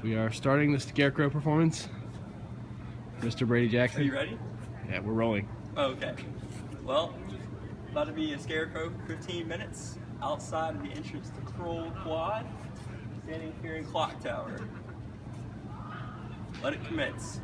We are starting the Scarecrow performance. Mr. Brady Jackson. Are you ready? Yeah, we're rolling. Okay. Well, about to be a Scarecrow for 15 minutes outside of the entrance to Kroll Quad, standing here in Clock Tower. Let it commence.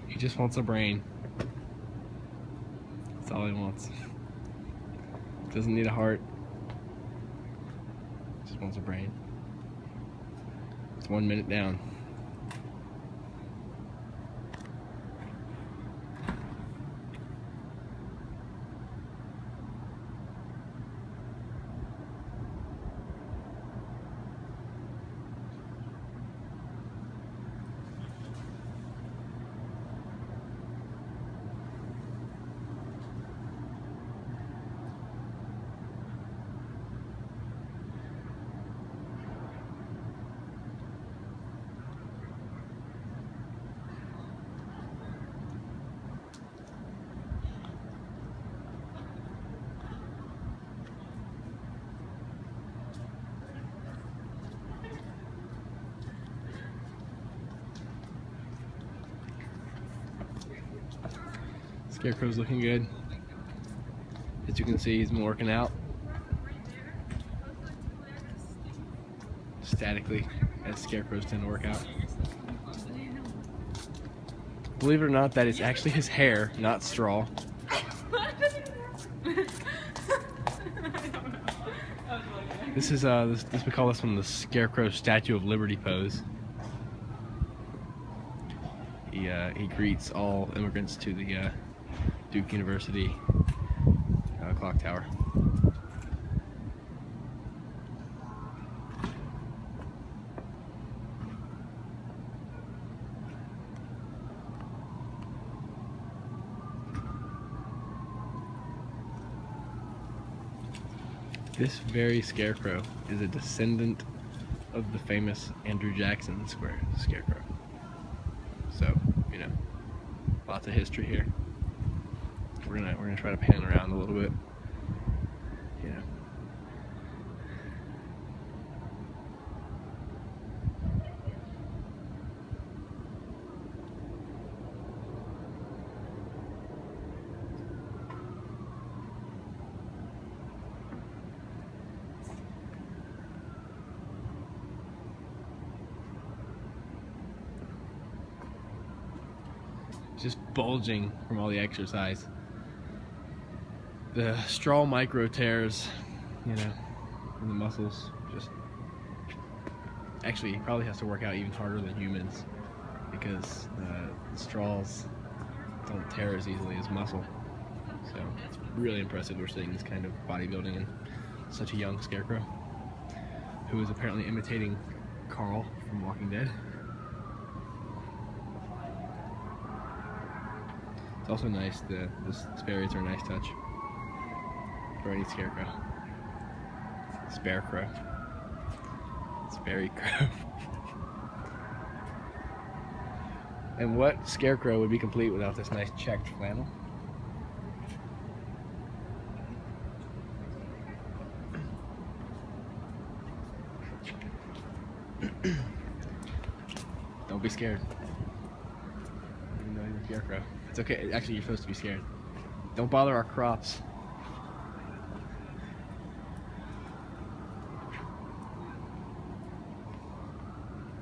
He just wants a brain. That's all he wants. Doesn't need a heart. Just wants a brain. It's 1 minute down. Scarecrow's looking good. As you can see, he's been working out statically, as Scarecrows tend to work out. Believe it or not, that is actually his hair, not straw. This is this we call this one the Scarecrow Statue of Liberty pose. He greets all immigrants to the Duke University clock tower. This very Scarecrow is a descendant of the famous Andrew Jackson Scarecrow. So, you know, lots of history here. We're gonna try to pan around a little bit. You know. Just bulging from all the exercise. The straw micro tears, you know, in the muscles. Just actually, he probably has to work out even harder than humans because the straws don't tear as easily as muscle. So it's really impressive we're seeing this kind of bodybuilding in such a young Scarecrow, who is apparently imitating Carl from Walking Dead. It's also nice, the Sparrows are a nice touch for any Scarecrow. Scarecrow. Scarecrow. And what Scarecrow would be complete without this nice checked flannel? Don't be scared. Even though you're a Scarecrow. It's okay. Actually, you're supposed to be scared. Don't bother our crops.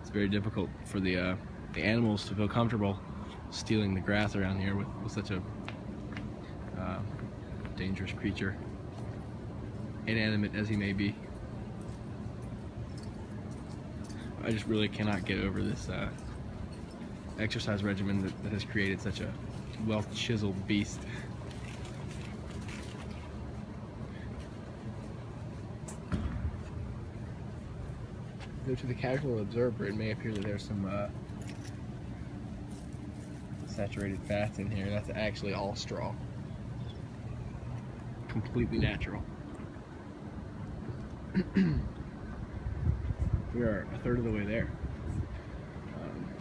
It's very difficult for the animals to feel comfortable stealing the grass around here with such a dangerous creature, inanimate as he may be. I just really cannot get over this exercise regimen that has created such a well-chiseled beast. though to the casual observer, it may appear that there's some saturated fats in here. That's actually all straw. Completely natural. We are a third of the way there.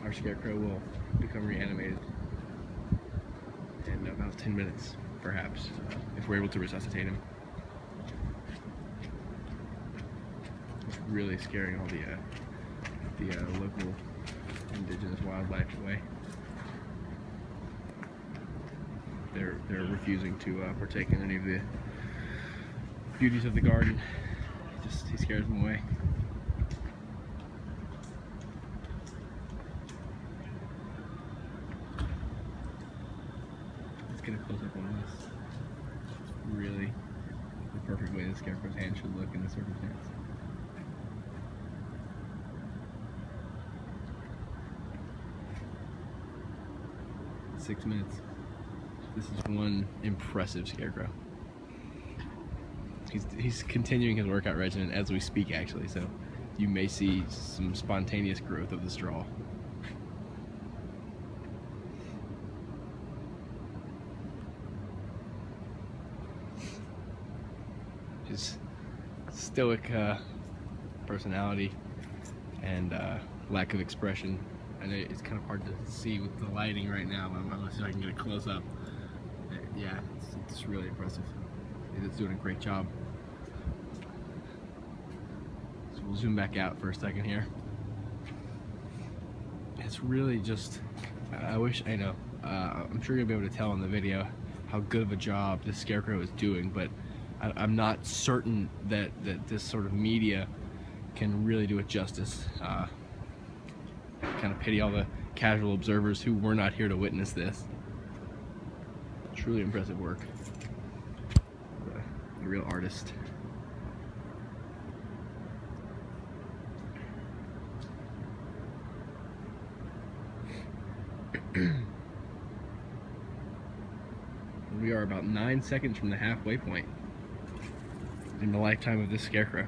Our Scarecrow will become reanimated in about 10 minutes, perhaps, if we're able to resuscitate him. It's really scaring all the local indigenous wildlife away. They're refusing to partake in any of the beauties of the garden. He scares them away. Let's get a close up on this. It's really the perfect way the Scarecrow's hand should look in this circumstance. Six minutes. This is one impressive Scarecrow. He's continuing his workout regimen as we speak, actually, so you may see some spontaneous growth of the straw. His stoic personality and lack of expression. I know it's kind of hard to see with the lighting right now, but I'm going to see if I can get a close up. Yeah, it's really impressive. It's doing a great job. So we'll zoom back out for a second here. It's really just, I wish, I know, I'm sure you'll be able to tell in the video how good of a job this Scarecrow is doing, but I'm not certain that this sort of media can really do it justice. Kind of pity all the casual observers who were not here to witness this. Truly impressive work. A real artist. We are about 9 seconds from the halfway point in the lifetime of this Scarecrow.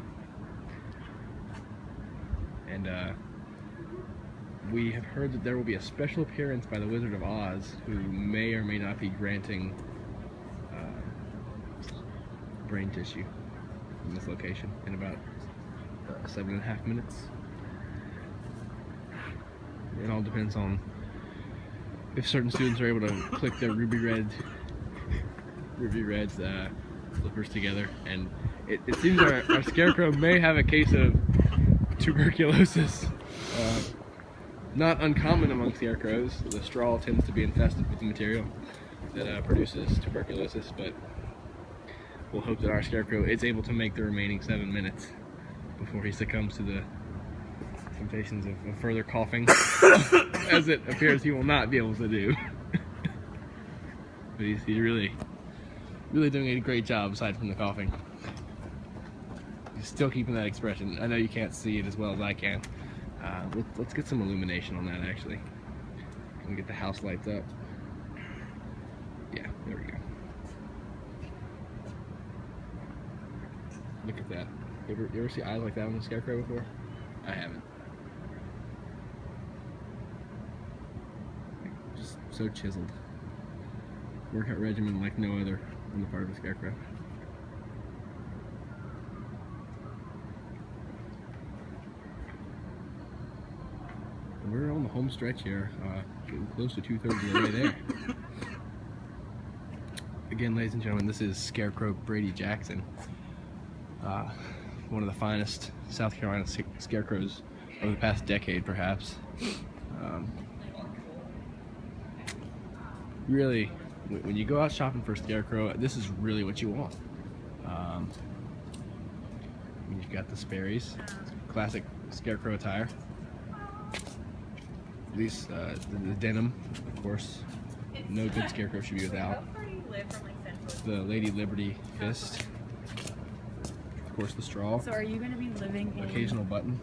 And we have heard that there will be a special appearance by the Wizard of Oz, who may or may not be granting brain tissue in this location in about 7.5 minutes. It all depends on if certain students are able to click their ruby reds flippers together, and it seems our Scarecrow may have a case of tuberculosis. Not uncommon among Scarecrows. The straw tends to be infested with the material that produces tuberculosis, but we'll hope that our Scarecrow is able to make the remaining 7 minutes before he succumbs to the temptations of further coughing, as it appears he will not be able to do. But he's really doing a great job aside from the coughing. He's still keeping that expression. I know you can't see it as well as I can. Let's get some illumination on that, actually. Can we get the house lights up? Yeah, there we go. Look at that. You ever see eyes like that on a Scarecrow before? I haven't. Just so chiseled. Workout regimen like no other on the part of a Scarecrow. We're on the home stretch here, getting close to 2/3 of the way there. Again, ladies and gentlemen, this is Scarecrow Brady Jackson, one of the finest South Carolina Scarecrows over the past decade, perhaps. Really, when you go out shopping for a Scarecrow, this is really what you want. You've got the Sperry's, classic Scarecrow attire. At least the denim, of course. No good Scarecrow should be without. The Lady Liberty fist. Of course, the straw. So are you going to be living in... Occasional button.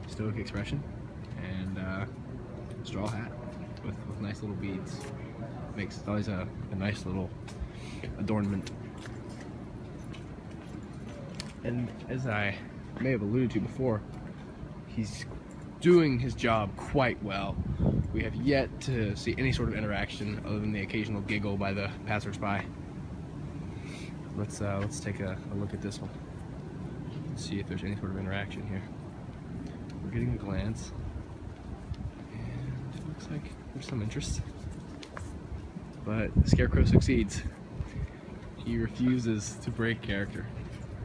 Stoic expression. And straw hat with nice little beads. Makes it always a nice little adornment. And as I may have alluded to before, he's doing his job quite well. We have yet to see any sort of interaction other than the occasional giggle by the passersby. Let's take a look at this one. Let's see if there's any sort of interaction here. We're getting a glance, and it looks like there's some interest. But the Scarecrow succeeds. He refuses to break character.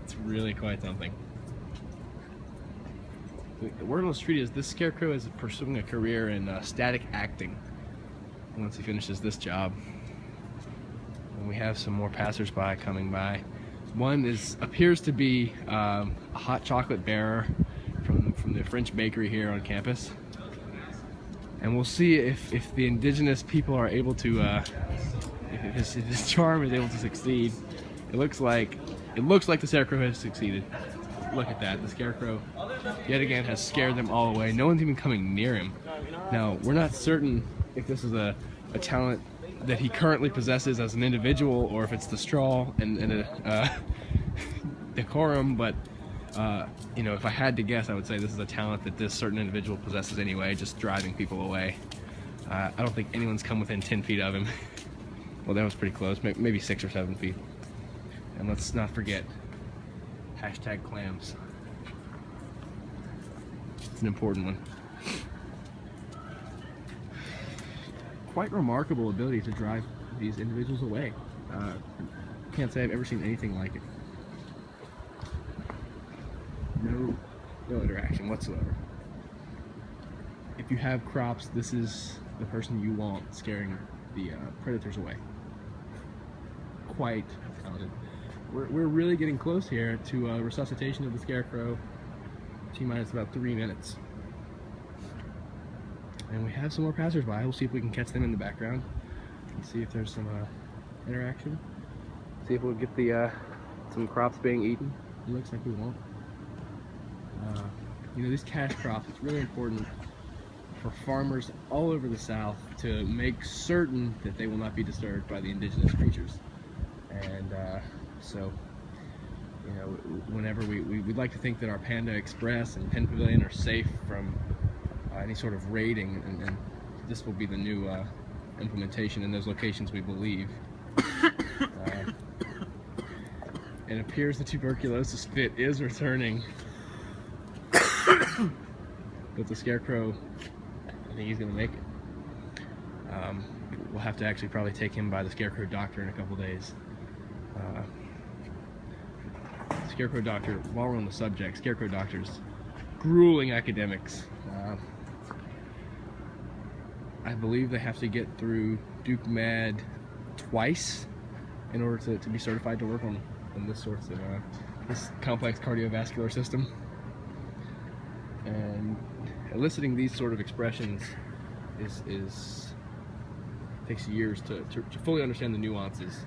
It's really quite something. The word on the street is this Scarecrow is pursuing a career in static acting once he finishes this job. And we have some more passersby coming by. One appears to be a hot chocolate bearer from the French bakery here on campus. And we'll see if the indigenous people are able to, if his charm is able to succeed. It looks like the Scarecrow has succeeded. Look at that. The Scarecrow, yet again, has scared them all away. No one's even coming near him. Now, we're not certain if this is a talent that he currently possesses as an individual, or if it's the straw and a decorum, but you know, if I had to guess, I would say this is a talent that this certain individual possesses anyway, just driving people away. I don't think anyone's come within 10 feet of him. Well, that was pretty close, maybe 6 or 7 feet. And let's not forget, #clams. It's an important one. Quite remarkable ability to drive these individuals away. Can't say I've ever seen anything like it. No interaction whatsoever. If you have crops, this is the person you want scaring the predators away. Quite talented. We're really getting close here to resuscitation of the Scarecrow. T-minus about 3 minutes. And we have some more passersby. We'll see if we can catch them in the background. And see if there's some interaction. See if we'll get the some crops being eaten. It looks like we won't. You know, these cash crops, it's really important for farmers all over the South to make certain that they will not be disturbed by the indigenous creatures. And so, you know, whenever we'd like to think that our Panda Express and Pen Pavilion are safe from any sort of raiding, and this will be the new implementation in those locations, we believe. It appears the tuberculosis fit is returning, but the Scarecrow, I think he's going to make it. We'll have to actually probably take him by the Scarecrow doctor in a couple days. Scarecrow doctor, while we're on the subject, Scarecrow doctors, grueling academics. I believe they have to get through Duke Med twice in order to be certified to work on this sort of this complex cardiovascular system. And eliciting these sort of expressions takes years to fully understand the nuances.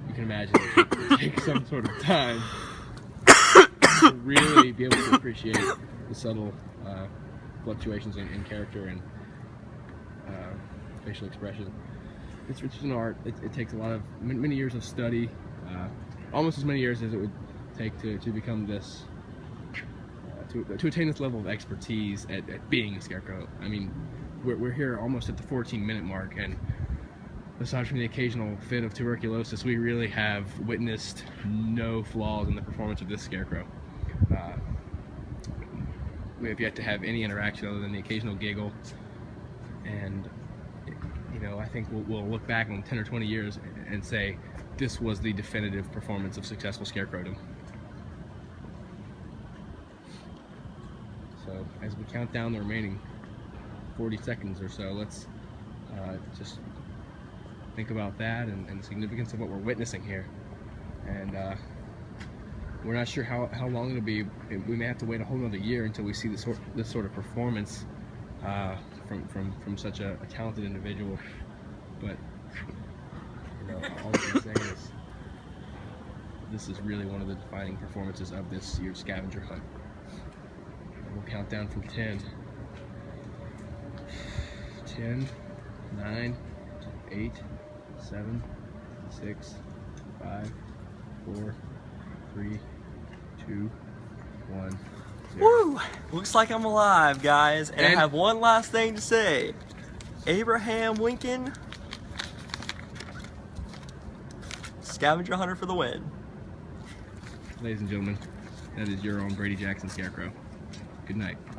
You can imagine it takes some sort of time to really be able to appreciate the subtle fluctuations in character and facial expression. It's an art. It takes a lot of many years of study, almost as many years as it would take to become this, to attain this level of expertise at being a Scarecrow. I mean, we're here almost at the 14-minute mark, and aside from the occasional fit of tuberculosis, we really have witnessed no flaws in the performance of this Scarecrow. We have yet to have any interaction other than the occasional giggle, and you know, I think we'll look back on 10 or 20 years and say this was the definitive performance of successful Scarecrowdom. So as we count down the remaining 40 seconds or so, let's just think about that and the significance of what we're witnessing here. And we're not sure how long it'll be. We may have to wait a whole another year until we see this sort of performance from such a talented individual. But you know, all I can say is this is really one of the defining performances of this year's scavenger hunt. And we'll count down from 10. 10, 9, 8, 7, 6, 5, 4, 3, 2, 1. Woo! Looks like I'm alive, guys. And I And- have one last thing to say. Abraham Lincoln, scavenger hunter for the win. Ladies and gentlemen, that is your own Brady Jackson Scarecrow. Good night.